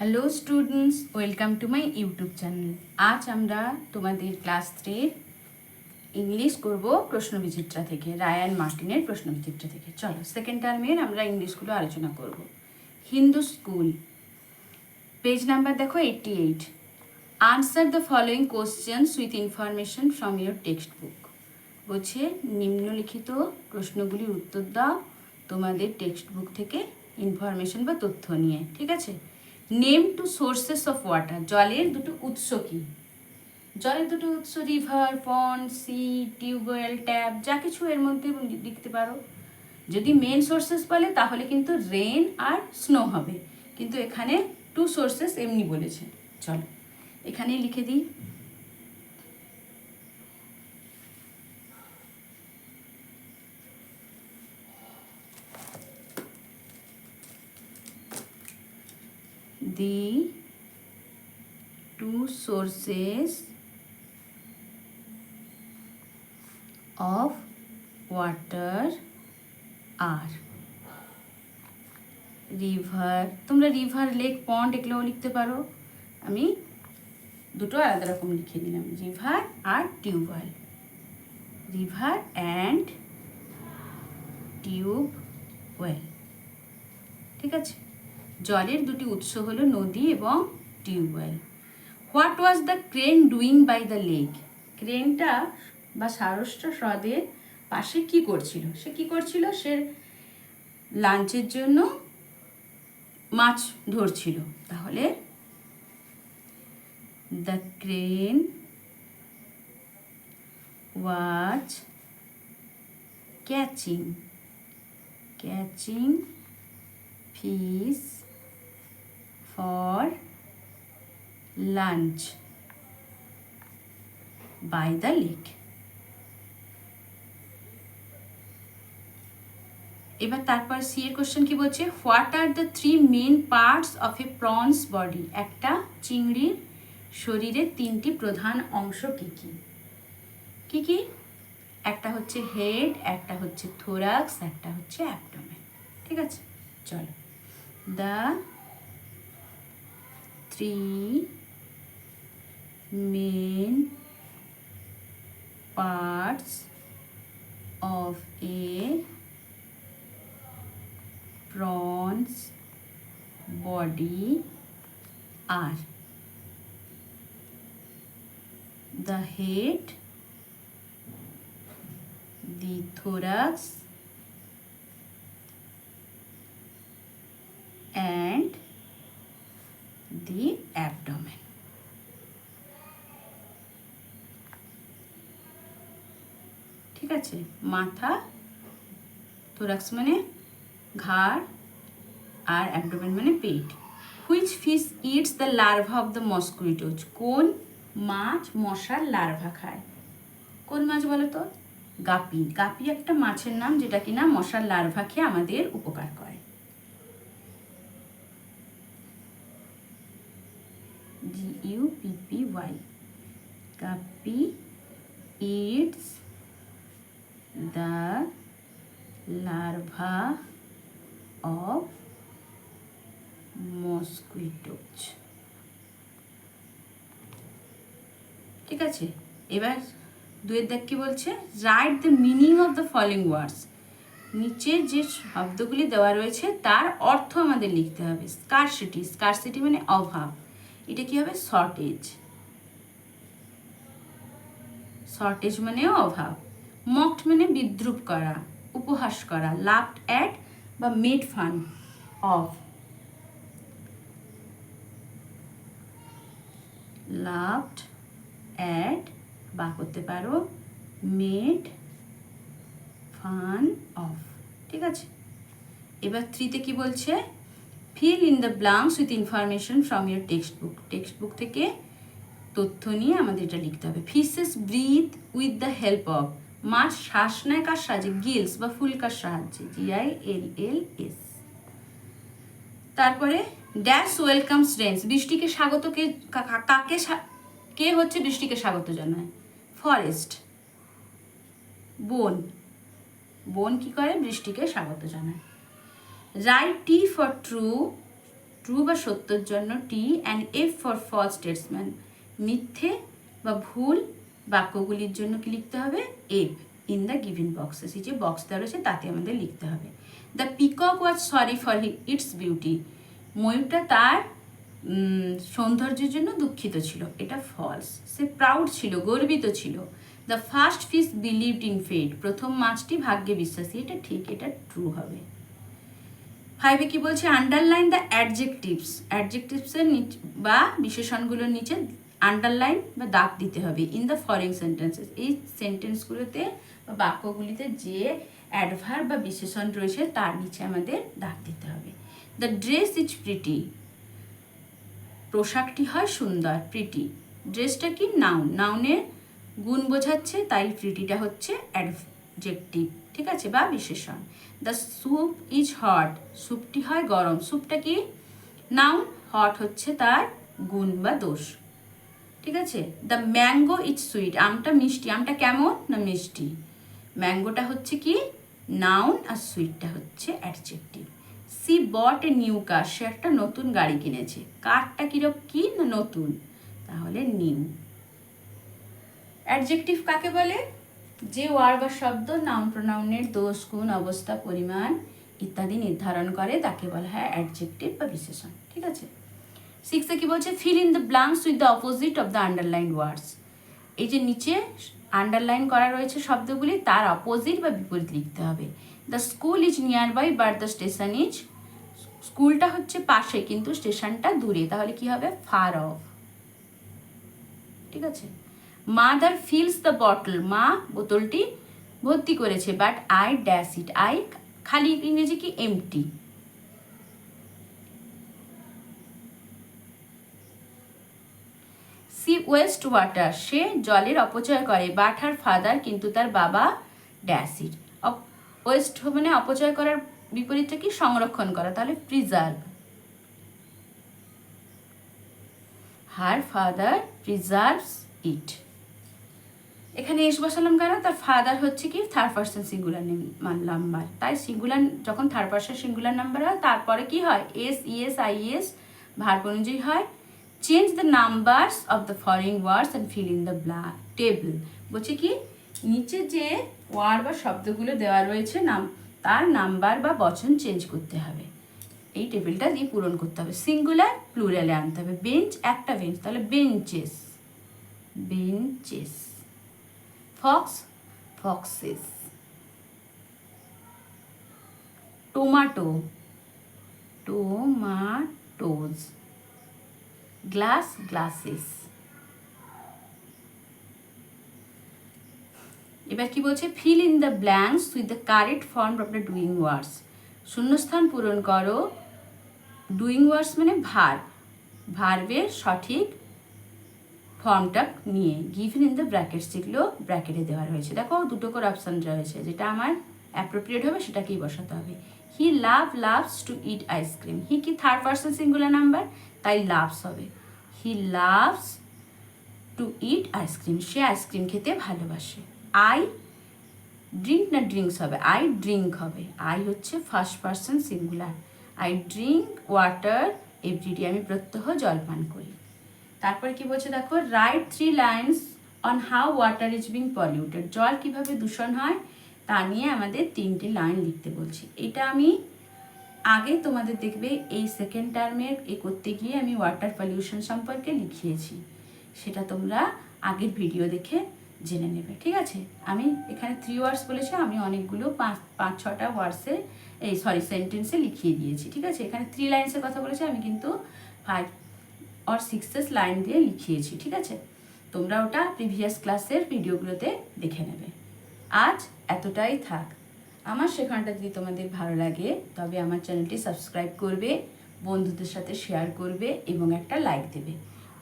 Hello students, welcome to my YouTube channel. আজ আমরা তোমাদের ক্লাস 3 ইংলিশ করব প্রশ্নবিচিত্রা থেকে, রায়ান মার্টিনের প্রশ্নবিচিত্রা থেকে। চলো, সেকেন্ড টার্মের আমরা ইংলিশগুলো আলোচনা করব। হিন্দু স্কুল, পেজ নাম্বার দেখো 88। Answer the following questions with information from your text book. বলছে নিম্নলিখিত প্রশ্নগুলির উত্তর দাও তোমাদের টেক্সট বুক থেকে ইনফরমেশন বা তথ্য নিয়ে। ঠিক আছে। Name two sources of water, জলের দুটো উৎস কি? জলের দুটো উৎস river, pond, sea, tubewell, tap, যা কিছু এর মধ্যে লিখতে পারো। যদি মেন সোর্সেস বলে তাহলে কিন্তু রেন আর স্নো হবে, কিন্তু এখানে টু সোর্সেস এমনি বলেছে। চলো এখানেই লিখে দিই। The two sources of water are river, তোমরা রিভার, লেক, পন্ড এগুলোও লিখতে পারো। আমি দুটো আলাদা রকম লিখে দিলাম, রিভার আর টিউবওয়েল। River and tubewell. ঠিক আছে। জলের দুটি উৎস হলো নদী এবং tubewell. What was the crane doing by the lake? ক্রেনটা বা সারসটা হ্রদের পাশে কি করছিল? সে কি করছিল? সে লাঞ্চের জন্য মাছ ধরছিল। তাহলে the crane was catching fish for lunch by the lake. এবার তারপর সি এর কোশ্চেন কি বলছে? What are the three main parts of a prawns body? একটা চিংড়ির শরীরের তিনটি প্রধান অংশ কি কি? কি কি? একটা হচ্ছে হেড, একটা হচ্ছে থোরাক্স, একটা হচ্ছে অ্যাবডোমেন। ঠিক আছে। চলো, the three main parts of a prawns body are the head, the thorax and the abdomen. ঠিক আছে। মাথা, থোরাক্স মানে ঘাড়, আর অ্যাবডোমেন মানে পেট। Which fish eats the larva of the mosquitoes? কোন মাছ মশার লার্ভা খায়? কোন মাছ বলো তো? গাপি। গাপি একটা মাছের নাম যেটা কিনা মশার লার্ভা খেয়ে আমাদের উপকার করে। GUPPY, guppy eats the larva of mosquitoes. ঠিক আছে। এবার দুয়ের দেখ কি বলছে? Write the meaning of the following words. নিচে যে শব্দগুলি দেওয়া রয়েছে তার অর্থ আমাদের লিখতে হবে। স্কারসিটি, স্কারসিটি মানে অভাব, এটা কি হবে? শর্টেজ, শর্টেজ মানে অভাব। মকড মানে বিদ্রুপ করা, উপহাস করা। লাফড অ্যাট বা made fun of, laughed at বা করতে পারো মেড ফান অফ। ঠিক আছে। এবার থ্রিতে কি বলছে? Fill in the blanks with information from your textbook. Textbook থেকে তথ্য নিয়ে আমাদের এটা লিখতে হবে। Fishes breathe with the help of, মাছ শ্বাস নেয় কার সাহায্যে? গিলস বা ফুলকার সাহায্যে, GILLS। তারপরে ড্যাশ ওয়েলকামস রেন্স, বৃষ্টিকে স্বাগত কে, কাকে, কে হচ্ছে বৃষ্টিকে স্বাগত জানায়? ফরেস্ট, বন। বন কি করে? বৃষ্টিকে স্বাগত জানায়। Write T for true, true বা সত্যর জন্য T, and F for false স্টেটসম্যান, মিথ্যে বা ভুল বাক্যগুলির জন্য কি লিখতে হবে? F in the given boxes. এই যে বক্স দেওয়া রয়েছে তাতে আমাদের লিখতে হবে। The peacock was sorry for its beauty, ময়ূরটা তার সৌন্দর্যের জন্য দুঃখিত ছিল, এটা ফলস। সে প্রাউড ছিল, গর্বিত ছিল। The first fish believed in fate, প্রথম মাছটি ভাগ্যে বিশ্বাসী, এটা ঠিক, এটা ট্রু হবে। 5 কি বলছে? আন্ডারলাইন দ্য অ্যাডজেক্টিভস, অ্যাডজেক্টিভসের বা বিশেষণগুলোর নিচে আন্ডারলাইন বা দাগ দিতে হবে ইন দ্য ফলোইং সেন্টেন্সেস, এই সেন্টেন্সগুলোতে বা বাক্যগুলিতে যে অ্যাডভার্ব বা বিশেষণ রয়েছে তার নিচে আমাদের দাগ দিতে হবে। দ্য ড্রেস ইজ প্রিটি, পোশাকটি হয় সুন্দর, প্রিটি। ড্রেসটা কি? নাউন, নাউনের গুণ বোঝাচ্ছে, তাই প্রিটিটা হচ্ছে অ্যাডজেক্টিভ, ঠিক আছে, বা বিশেষণ। দ্য স্যুপ ইজ হট, স্যুপটি হয় গরম, স্যুপটা কি? নাউন, হট হচ্ছে তার গুণ বা দোষ, ঠিক আছে। দ্য ম্যাঙ্গো ইজ সুইট, আমটা মিষ্টি, আমটা কেমন? না মিষ্টি। ম্যাঙ্গোটা হচ্ছে কি? নাউন, আর সুইটটা হচ্ছে adjective. She bought a new car, সে একটা নতুন গাড়ি কিনেছে, কারটা কিরকম? কি? না নতুন, তাহলে নিউ। অ্যাডজেক্টিভ কাকে বলে? যে ওয়ার্ড বা শব্দ নাউন প্রোনাউনের দোষ, গুণ, অবস্থা, পরিমাণ ইত্যাদি নির্ধারণ করে তাকে বলা হয় অ্যাডজেক্টিভ বা বিশেষণ, ঠিক আছে। 6 কি বলছে? Fill in the blanks with the opposite of the underline words, এই যে নিচে আন্ডারলাইন করা রয়েছে শব্দগুলি তার অপোজিট বা বিপরীত লিখতে হবে। The school is near by but the station is, স্কুলটা হচ্ছে পাশে কিন্তু স্টেশনটা দূরে, তাহলে কি হবে? ফার অফ, ঠিক আছে। মাদার ফিলস দ্য বটল, মা বোতলটি ভর্তি করেছে, but I dash it, I খালি ইংরেজি কি? এমটি। সি ওয়েস্ট ওয়াটার, সে জলের অপচয় করে, বাট হার ফাদার, কিন্তু তার বাবা ড্যাশ ইট। ওয়েস্ট মানে অপচয় করার বিপরীতটা কি? সংরক্ষণ করা, তাহলে প্রিজার্ভ। হার ফাদার প্রিজার্ভস ইট, এখানে এস বসালাম কেন? তার ফাদার হচ্ছে কি? থার্ড পার্সন সিঙ্গুলার নাম্বার, তাই সিঙ্গুলার যখন থার্ড পার্সন সিঙ্গুলার নাম্বার হয় তারপরে কি হয়? এস, ইএস, আইএস ভার্ব অনুযায়ী হয়। Change the numbers of the following words and feel in the table, বলছে কি? নিচে যে ওয়ার্ড বা শব্দগুলো দেওয়া রয়েছে তার নাম্বার বা বচন চেঞ্জ করতে হবে, এই টেবিলটা দিয়ে পূরণ করতে হবে। সিঙ্গুলার প্লুরালে আনতে হবে। বেঞ্চ একটা বেঞ্চ, তাহলে benches, benches. Fox, foxes. Tomato, tomatoes. Glass, glasses. এবার কি বলছে? Fill in the blanks with the correct form of the doing words, শূন্যস্থান পূরণ করো। ডুইং ওয়ার্ডস মানে ভার্ব, ভার্বের সঠিক ফর্মটা নিয়ে। গিভেন ইন দ্য ব্র্যাকেটস, যেগুলো ব্র্যাকেটে দেওয়া রয়েছে। দেখো দুটো করে অপশান রয়েছে, যেটা আমার অ্যাপ্রোপ্রিয়েট হবে সেটাকেই বসাতে হবে। He loves to eat ice cream, he কি? থার্ড পার্সন সিঙ্গুলার নাম্বার, তাই লাভস হবে। He loves to eat ice cream, সে আইসক্রিম খেতে ভালোবাসে। আই ড্রিঙ্ক না ড্রিঙ্কস হবে? আই ড্রিঙ্ক হবে। আই হচ্ছে first person singular. I drink water everyday, আমি প্রত্যহ জল পান করি। তারপরে কি বলছে দেখো? Write 3 lines on how water is being polluted, জল কিভাবে দূষণ হয় তা নিয়ে আমাদের 3টি লাইন লিখতে বলছি। এটা আমি আগে তোমাদের দেখবে এই সেকেন্ড টার্মের করতে গিয়ে আমি ওয়াটার পলিউশন সম্পর্কে লিখিয়েছি, সেটা তোমরা আগের ভিডিও দেখে জেনে নেবে, ঠিক আছে। আমি এখানে 3 ওয়ার্ডস বলেছি, আমি অনেকগুলো 5-6টা ওয়ার্ডসে সেন্টেন্সে লিখিয়ে দিয়েছি, ঠিক আছে। এখানে 3 লাইন্সের কথা বলেছি, আমি কিন্তু 5 or 6 লাইন দিয়ে লিখিয়েছি, ঠিক আছে। তোমরা ওটা প্রিভিয়াস ক্লাসের ভিডিওগুলোতে দেখে নেবে। আজ এতটাই থাক। আমার শেখানোটা যদি তোমাদের ভালো লাগে তবে আমার চ্যানেলটি সাবস্ক্রাইব করবে, বন্ধুদের সাথে শেয়ার করবে এবং একটা লাইক দেবে।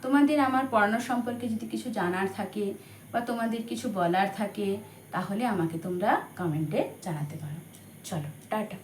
তোমাদের আমার পড়ানো সম্পর্কে যদি কিছু জানার থাকে বা তোমাদের কিছু বলার থাকে তাহলে আমাকে তোমরা কমেন্টে জানাতে পারো। চলো, টাটা।